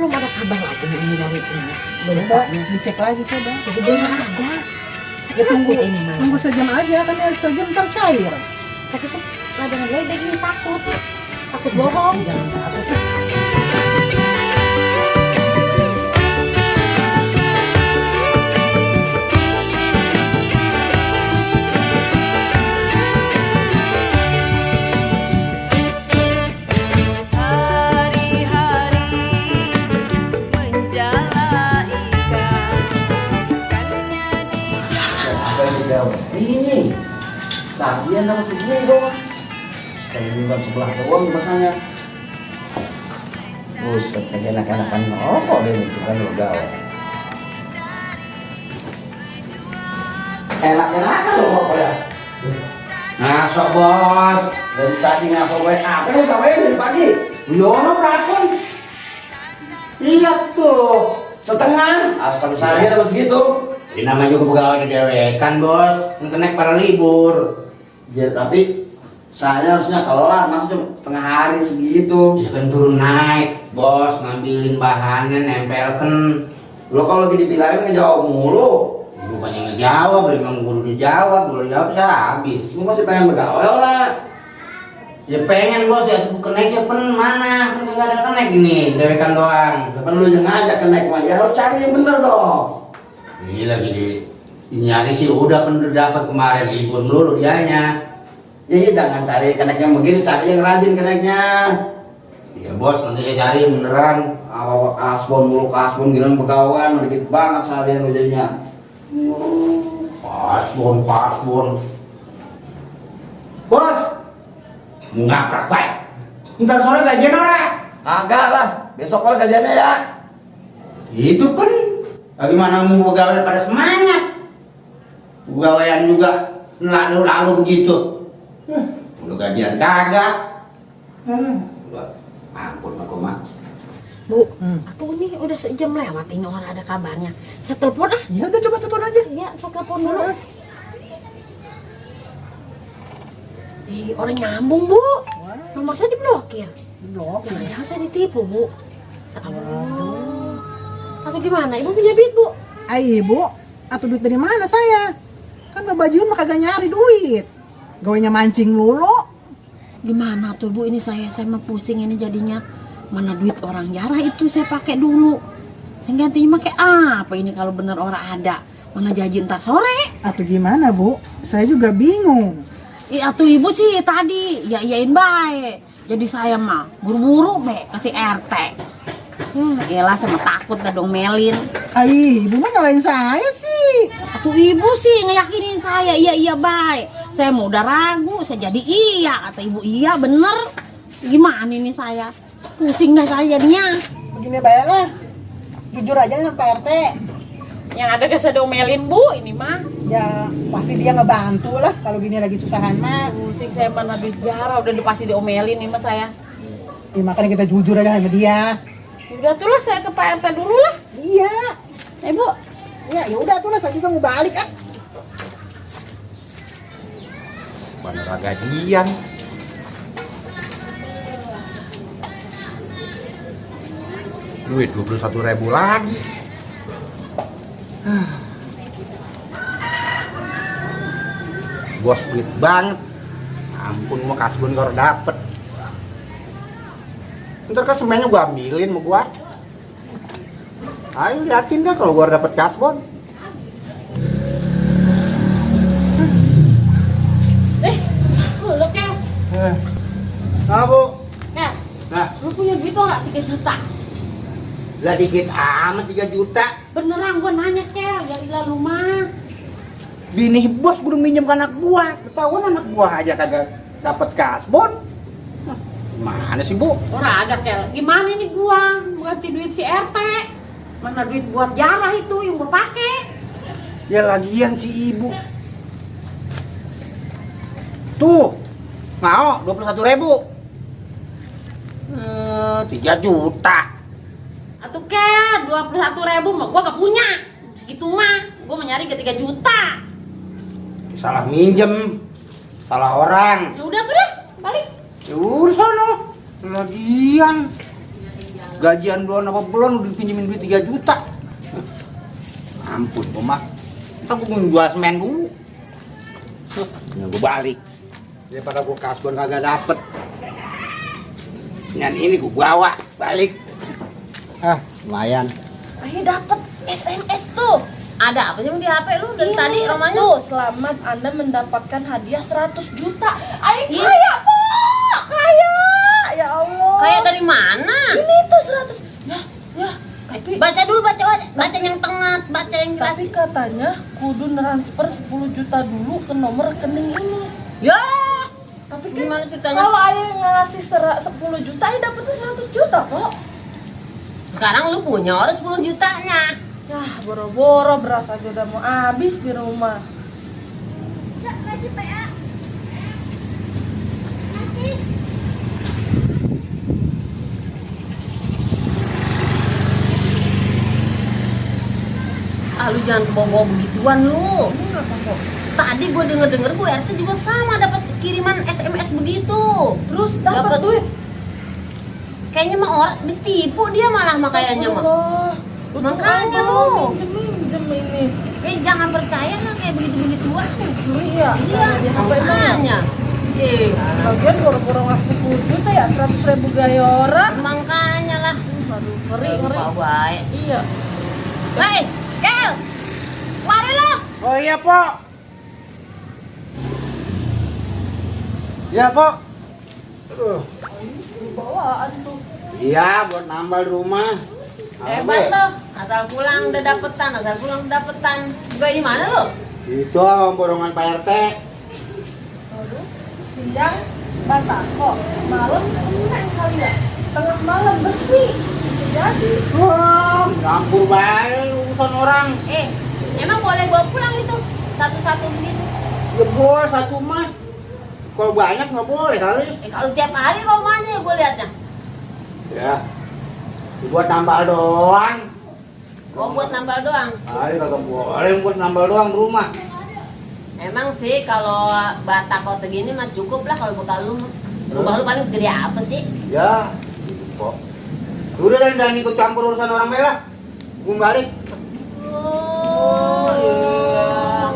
belum ada kabar lagi ini dari ini. Coba dicek lagi coba. Belum ada. Ya tunggu ini malah. Tunggu sejam aja kan ya sejam ntar cair. Tapi saya ngeledek ini takut bohong. Jangan takut. Ini sajian sama segini dong. Saya bukan sebelah doang makanya. Buset, kayak anak-anakan ngerokok deh itu kan lo gawe. Enak-enakan lo ngerokok ya. Ngasok bos, dari tadi ngasok gue apa lo gawein dari pagi? Yono pelakon. Lihat tuh, setengah. Astaga sajian sama segitu. Ini namanya juga pegawai dewekan bos, kenek para libur. Ya tapi saya harusnya kelar, masa cuma tengah hari segitu. Ya kan turun naik bos, ngambilin bahannya, nempelkan. Lo kalau lagi dipilih ngejawab mulu. Bukannya ngejawab, memang guru dijawab saya habis. Lo masih pengen pegawai lah. Ya pengen bos, ya tuh keneknya mana? Kan nggak ada kenek nih, dewekan doang. Kan lu yang ngajak kenek mah, ya harus cari yang bener dong. Ini lagi nyari sih udah kan udah dapat kemarin libur melulu dianya. Ya jangan cari kenek yang begini, cari yang rajin keneknya. Ya bos nanti saya cari beneran awak kasbon mulu kasbon gila pegawai dikit banget seharian lu jadinya. Kasbon. Bos ngaprak baik. Ntar sore gajian ora? Agak lah, besok kalau gajiannya ya. Itu kan bagaimana mau pegawai pada semangat? Pegawaian juga lalu begitu. Udah gajian kagak. Ampun aku mah. Bu, aku ini udah sejam lewat ini orang ada kabarnya. Saya telepon ah. Ya udah coba telepon aja. Iya, saya telepon dulu. Orang nyambung bu. Nomor saya diblokir. Jangan-jangan saya ditipu bu. Aduh. Tapi gimana? Ibu punya duit bu? Ibu, atau duit dari mana saya? Kan Bapak Jun mah kagak nyari duit. Gawainya mancing lulu. Gimana tuh bu? Ini saya mah pusing ini jadinya. Mana duit orang jarah itu saya pakai dulu. Saya gantinya pakai apa ini kalau bener orang ada? Mana janji ntar sore? Atau gimana bu? Saya juga bingung. Atuh ibu sih tadi ya iyain baik. Jadi saya mah buru-buru kasih RT. Elah sama takut dah dong melin. Ibu mah nyalain saya sih. Atuh ibu sih ngeyakinin saya iya baik. Saya mau udah ragu, saya jadi iya. Kata ibu iya bener. Gimana ini saya? Pusing dah saya jadinya. Begini baiklah. Jujur aja sama Pak RT. Yang ada gak saya domelin bu ini mah. Ya pasti dia ngebantu lah kalau gini lagi susahan mah. Pusing saya mana duit jarah udah pasti diomelin nih mah saya. Ya makanya kita jujur aja sama dia. Udah tuh lah saya ke Pak RT dulu lah. Iya. Bu. Ya udah tuh lah saya juga mau balik ah. Bener gajian. Duit 21.000 lagi. Bos duit banget. Ampun mau kasbon kalau dapet. Ntar kan semuanya gua ambilin mau gua. Ayo liatin dah kalau gua dapet kasbon. Lu Kel. Nah bu. Kel. Nah. Lu punya duit tuh gak 3 juta? Lah dikit amat 3 juta. Beneran gua nanya Kel, dari lalu mah. Bini bos kudu minjem ke anak gua. Ketahuan anak gua aja kagak dapet kasbon. Mana sih bu? Orang ada Kel. Gimana ini gua ganti duit si RT? Mana duit buat jarah itu yang gua pakai? Ya lagian si ibu. Tuh, mau 21.000. 3 juta. Atuh Kel, 21.000 mah gua gak punya. Segitu mah, gua mau nyari ke 3 juta. Salah minjem, salah orang. Ya udah tuh deh, balik. Ya udah sono. Lagian Gajian belum apa belum udah dipinjemin duit 3 juta. Ampun, gua mah. Ntar gua jual semen dulu. Ya gua balik. Daripada gua kasbon kagak dapet. Dan ini gua bawa balik. Ah, lumayan. Ayo dapet SMS tuh. Ada apa sih di HP lu dari Ini tadi romanya? tuh, selamat Anda mendapatkan hadiah 100 juta. Ayo Ih. kaya, Pak. Kaya. Ya Allah. Kayak dari mana? Ini tuh 100. Ya. Tapi Baca dulu, baca yang tengah, baca yang jelas. tapi katanya kudu transfer 10 juta dulu ke nomor rekening ini. Ya, Tapi kan gimana ceritanya? kalau ayah ngasih 10 juta, ayah dapetnya 100 juta kok. Sekarang lu punya orang 10 jutanya. Yah, boro-boro beras aja udah mau habis di rumah. Ah, lu jangan bawa begituan lu. Kenapa kok? Tadi gue denger gue RT juga sama dapat kiriman SMS begitu. Terus Dapet dapat duit. Kayaknya mah orang ditipu dia malah kayaknya mah. Allah. Makanya lu. Minjem ini. Jangan percaya lah kayak begitu-begituan. Iya. Iya, Di HP-nya. makanya. Bagian boro-boro ngasih 10 juta ya, 100.000 gaya orang. Makanya lah. Aduh, ngeri. Baik. Iya. Hei, Kel. Mari lo. Oh iya, Pok. Iya, Pok. Aduh. Bawaan tuh. Iya, buat nambal rumah. Hebat lo. Asal pulang udah dapetan. Juga ini mana lo? Itu borongan Pak RT. Aduh, siang batako, malam seneng kali ya. Tengah malam besi. Bisa jadi. Wah, campur baik urusan orang. Emang boleh bawa pulang itu? Satu-satu begitu? Ya boleh satu mah. Kalau banyak nggak boleh kali. Kalau tiap hari rumahnya gue liatnya. Ya. Buat nambal doang. Oh, buat nambal doang. Ayo kagak boleh buat nambal doang di rumah. Emang sih kalau batako segini mah cukup lah kalau bekal lu. Rumah lu paling segede apa sih? Ya. Kok. Udah jangan ikut campur urusan orang merah. Gue balik. Oh, iya.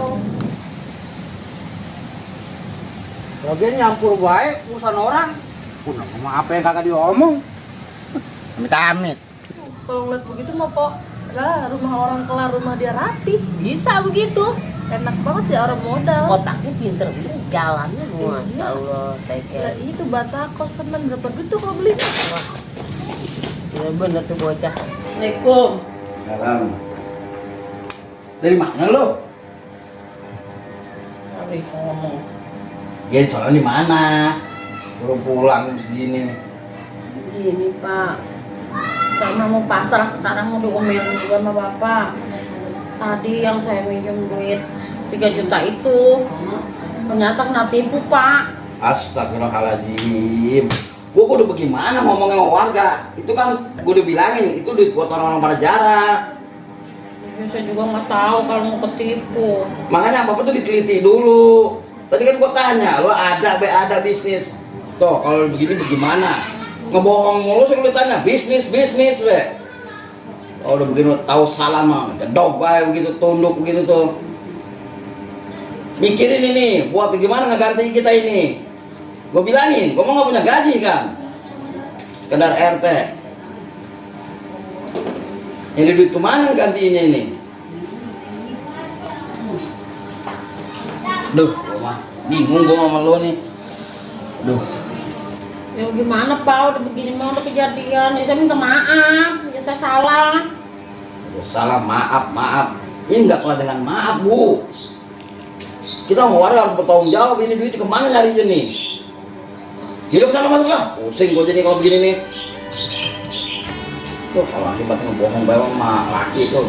Lagian nyampur baik urusan orang. Punya ngomong apa yang kagak diomong. Amit-amit. Kalau ngeliat begitu mah pok, rumah orang kelar rumah dia rapi. Bisa begitu. Enak banget ya orang modal. Otaknya pinter bener, jalannya Masya Allah, Ya, tekel. itu batako semen berapa duit tuh kalau beli? Ya bener tuh bocah. Assalamualaikum. Salam. Dari mana lo? Harus ngomong. Ya soalnya di mana? Baru pulang segini. Gini Pak, saya mau pasar sekarang mau diomelin juga sama Bapak. Tadi yang saya minjem duit 3 juta itu ternyata kena tipu Pak. Astagfirullahaladzim. Gua udah bagaimana ngomongnya sama warga? Itu kan gua udah bilangin, itu duit buat orang-orang pada jarah. Ya, saya juga nggak tahu kalau mau ketipu. Makanya Bapak tuh diteliti dulu. Tadi kan gua tanya, lo ada bisnis. Toh kalau begini bagaimana? Ngebohong mulu sih lu tanya, bisnis we. Oh udah begini tahu salah mah, jedok bae begitu, tunduk begitu tuh. Mikirin ini, buat gimana ngeganti kita ini. Gue bilangin, gue mau nggak punya gaji kan, sekedar RT. Ini duit kemana gantinya ini? Duh, gue mah bingung gue sama lo nih. Duh. Ya gimana Pak, udah begini mau udah kejadian. Ya saya minta maaf, ya saya salah. Salah, maaf. Ini nggak kelar dengan maaf Bu. Kita mau warga harus bertanggung jawab, ini duit kemana nyarinya nih? Hidup sana masuk lah, pusing gue jadi kalau begini nih. Tuh kalau akibatnya ngebohong bawa sama laki tuh.